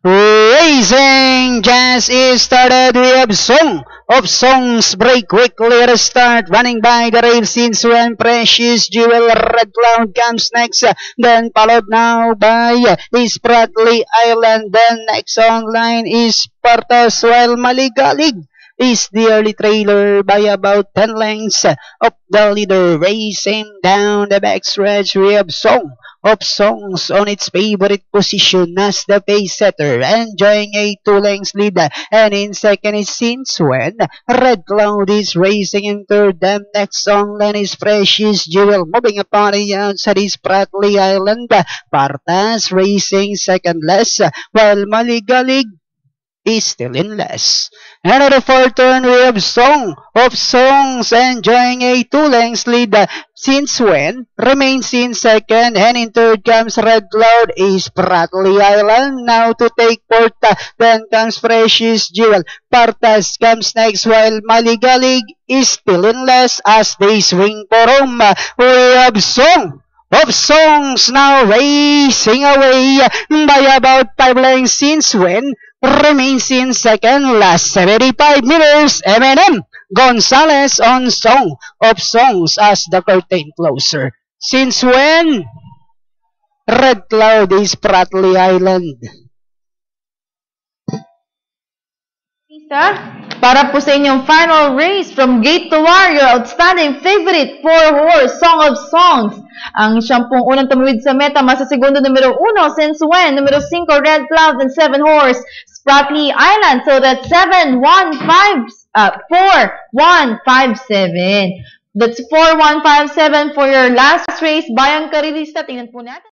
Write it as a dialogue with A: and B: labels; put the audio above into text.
A: Racing just is started. We have Song of Songs break quickly at the start, running by the rail since when Precious Jewel Red Cloud comes next, then followed now by Spratly Island, then next on line is Spartas, while Maligalig is the early trailer by about 10 lengths of the leader. Racing down the backstretch, we have Song of Songs on its favorite position as the pace setter, enjoying a 2 lengths lead, and in second is Since When. Red Cloud is racing in third, then next on line is Precious Jewel, moving upon the outside is Prattley Island. Partas racing second less, while Maligalig is still in less. And at the fourth turn, we have Song of Songs enjoying a 2 lengths lead. Since When remains in second, and in third comes Red Cloud is Prattley Island now to take fourth. Then comes Precious Jewel. Partas comes next, while Maligalig is still in less as they swing for home. We have Song of Songs now racing away by about 5 lengths. Since When remains in second, last 75 meters. M&M Gonzalez on Song of Songs as the curtain closer. Since When, Red Cloud is Prattley Island.
B: Para po sa inyong final race from Gate to Warrior, outstanding favorite 4-horse Song of Songs. Ang siyang pong unang tumawid sa meta, masa segundo numero 1, Since When, numero 5, Red Cloud, and 7-horse, Spratly Island. So that's 4-1-5-7. That's 4-1-5-7 for your last race. Bayang Karilista, tingnan po natin.